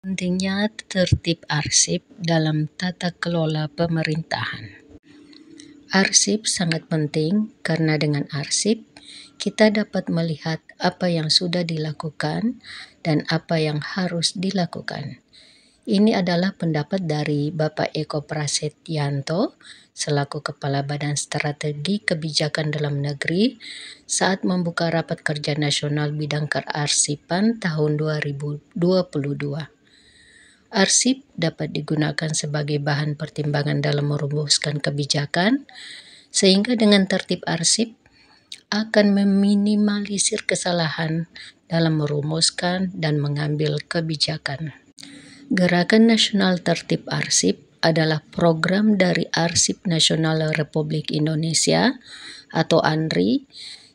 Pentingnya tertib arsip dalam tata kelola pemerintahan. Arsip sangat penting karena dengan arsip kita dapat melihat apa yang sudah dilakukan dan apa yang harus dilakukan. Ini adalah pendapat dari Bapak Eko Prasetyanto selaku Kepala Badan Strategi Kebijakan Dalam Negeri saat membuka Rapat Kerja Nasional Bidang Kearsipan tahun 2022. Arsip dapat digunakan sebagai bahan pertimbangan dalam merumuskan kebijakan, sehingga dengan tertib arsip akan meminimalisir kesalahan dalam merumuskan dan mengambil kebijakan. Gerakan Nasional Tertib Arsip adalah program dari Arsip Nasional Republik Indonesia atau ANRI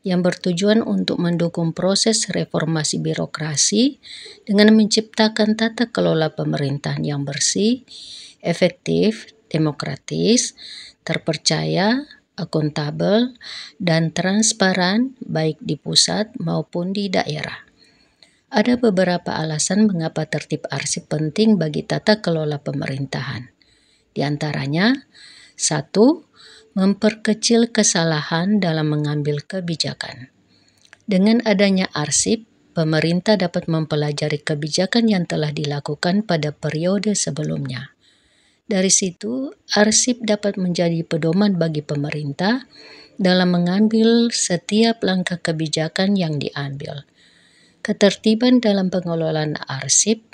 yang bertujuan untuk mendukung proses reformasi birokrasi dengan menciptakan tata kelola pemerintahan yang bersih, efektif, demokratis, terpercaya, akuntabel, dan transparan baik di pusat maupun di daerah. Ada beberapa alasan mengapa tertib arsip penting bagi tata kelola pemerintahan. Di antaranya, 1. Memperkecil kesalahan dalam mengambil kebijakan. Dengan adanya arsip, pemerintah dapat mempelajari kebijakan yang telah dilakukan pada periode sebelumnya. Dari situ, arsip dapat menjadi pedoman bagi pemerintah dalam mengambil setiap langkah kebijakan yang diambil. Ketertiban dalam pengelolaan arsip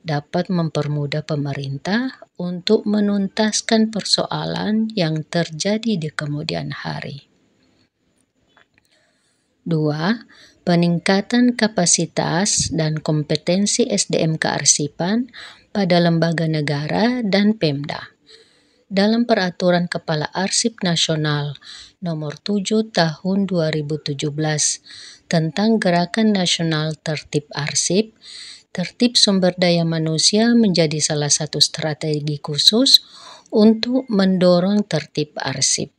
dapat mempermudah pemerintah untuk menuntaskan persoalan yang terjadi di kemudian hari. 2. Peningkatan kapasitas dan kompetensi SDM kearsipan pada lembaga negara dan Pemda. Dalam Peraturan Kepala Arsip Nasional Nomor 7 Tahun 2017 tentang Gerakan Nasional Tertib Arsip, tertib sumber daya manusia menjadi salah satu strategi khusus untuk mendorong tertib arsip.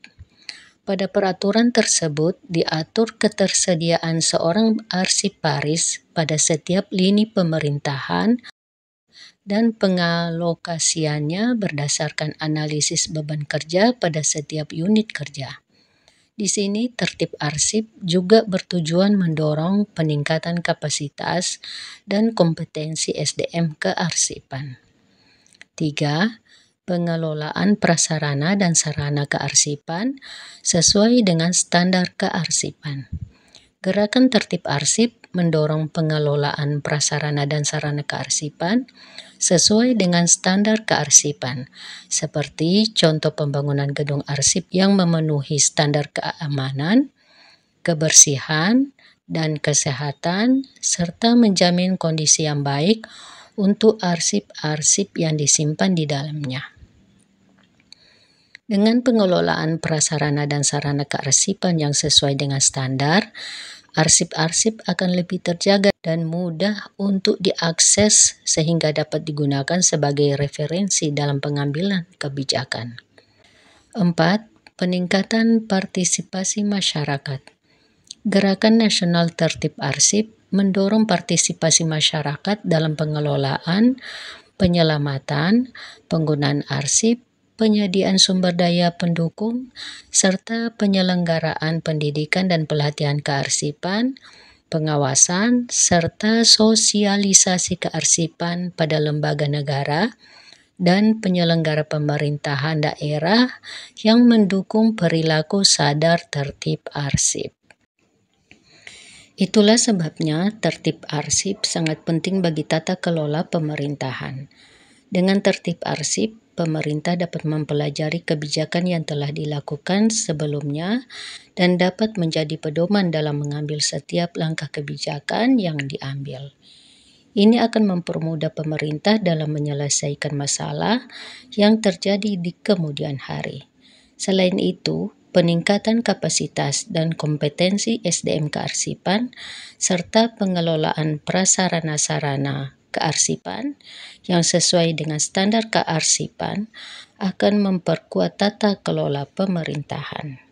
Pada peraturan tersebut diatur ketersediaan seorang arsiparis pada setiap lini pemerintahan dan pengalokasiannya berdasarkan analisis beban kerja pada setiap unit kerja. Di sini tertib arsip juga bertujuan mendorong peningkatan kapasitas dan kompetensi SDM kearsipan. 3. Pengelolaan prasarana dan sarana kearsipan sesuai dengan standar kearsipan. Gerakan tertib arsip mendorong pengelolaan prasarana dan sarana kearsipan sesuai dengan standar kearsipan, seperti contoh pembangunan gedung arsip yang memenuhi standar keamanan, kebersihan, dan kesehatan, serta menjamin kondisi yang baik untuk arsip-arsip yang disimpan di dalamnya. Dengan pengelolaan prasarana dan sarana kearsipan yang sesuai dengan standar, arsip-arsip akan lebih terjaga dan mudah untuk diakses sehingga dapat digunakan sebagai referensi dalam pengambilan kebijakan. 4. Peningkatan partisipasi masyarakat. Gerakan Nasional Tertib Arsip mendorong partisipasi masyarakat dalam pengelolaan, penyelamatan, penggunaan arsip, penyediaan sumber daya pendukung, serta penyelenggaraan pendidikan dan pelatihan kearsipan, pengawasan, serta sosialisasi kearsipan pada lembaga negara dan penyelenggara pemerintahan daerah yang mendukung perilaku sadar tertib arsip. Itulah sebabnya tertib arsip sangat penting bagi tata kelola pemerintahan. Dengan tertib arsip, pemerintah dapat mempelajari kebijakan yang telah dilakukan sebelumnya dan dapat menjadi pedoman dalam mengambil setiap langkah kebijakan yang diambil. Ini akan mempermudah pemerintah dalam menyelesaikan masalah yang terjadi di kemudian hari. Selain itu, peningkatan kapasitas dan kompetensi SDM kearsipan serta pengelolaan prasarana-sarana kearsipan yang sesuai dengan standar kearsipan akan memperkuat tata kelola pemerintahan.